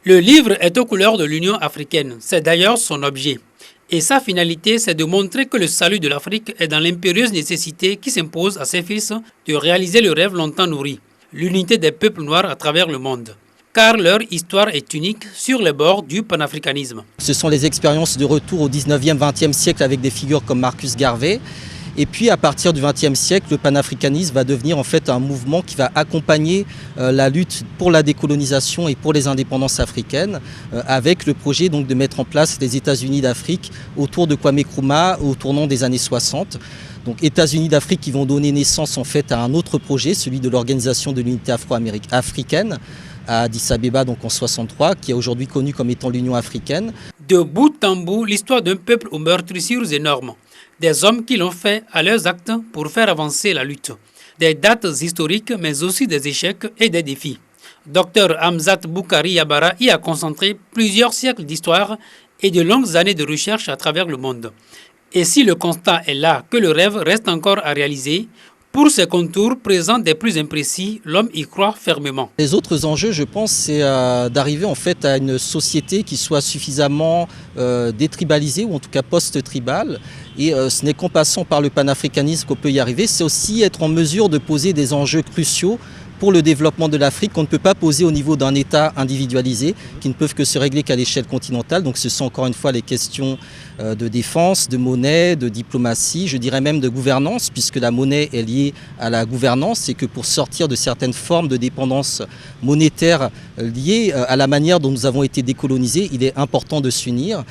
Le livre est aux couleurs de l'Union africaine, c'est d'ailleurs son objet. Et sa finalité, c'est de montrer que le salut de l'Afrique est dans l'impérieuse nécessité qui s'impose à ses fils de réaliser le rêve longtemps nourri, l'unité des peuples noirs à travers le monde. Car leur histoire est unique sur les bords du panafricanisme. Ce sont les expériences de retour au 19e, 20e siècle avec des figures comme Marcus Garvey. Et puis à partir du XXe siècle, le panafricanisme va devenir en fait un mouvement qui va accompagner la lutte pour la décolonisation et pour les indépendances africaines, avec le projet donc de mettre en place les États-Unis d'Afrique autour de Kwame Nkrumah au tournant des années 60. Donc États-Unis d'Afrique qui vont donner naissance en fait à un autre projet, celui de l'Organisation de l'Unité afro-africaine à Addis Abeba donc en 63, qui est aujourd'hui connue comme étant l'Union africaine. De bout en bout, l'histoire d'un peuple aux meurtrissures énormes. Des hommes qui l'ont fait à leurs actes pour faire avancer la lutte. Des dates historiques, mais aussi des échecs et des défis. Dr Hamzat Boukari Yabara y a concentré plusieurs siècles d'histoire et de longues années de recherche à travers le monde. Et si le constat est là que le rêve reste encore à réaliser, pour ses contours présents des plus imprécis, l'homme y croit fermement. Les autres enjeux, je pense, c'est d'arriver en fait à une société qui soit suffisamment détribalisée ou en tout cas post-tribale. Et ce n'est qu'en passant par le panafricanisme qu'on peut y arriver. C'est aussi être en mesure de poser des enjeux cruciaux pour le développement de l'Afrique qu'on ne peut pas poser au niveau d'un État individualisé, qui ne peuvent que se régler qu'à l'échelle continentale. Donc ce sont encore une fois les questions de défense, de monnaie, de diplomatie, je dirais même de gouvernance, puisque la monnaie est liée à la gouvernance et que pour sortir de certaines formes de dépendance monétaire liées à la manière dont nous avons été décolonisés, il est important de s'unir.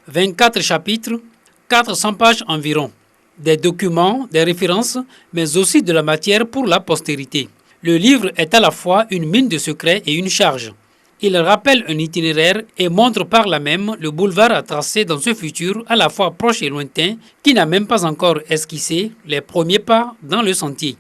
24 chapitres, 400 pages environ. Des documents, des références, mais aussi de la matière pour la postérité. Le livre est à la fois une mine de secrets et une charge. Il rappelle un itinéraire et montre par là même le boulevard à tracer dans ce futur à la fois proche et lointain qui n'a même pas encore esquissé les premiers pas dans le sentier.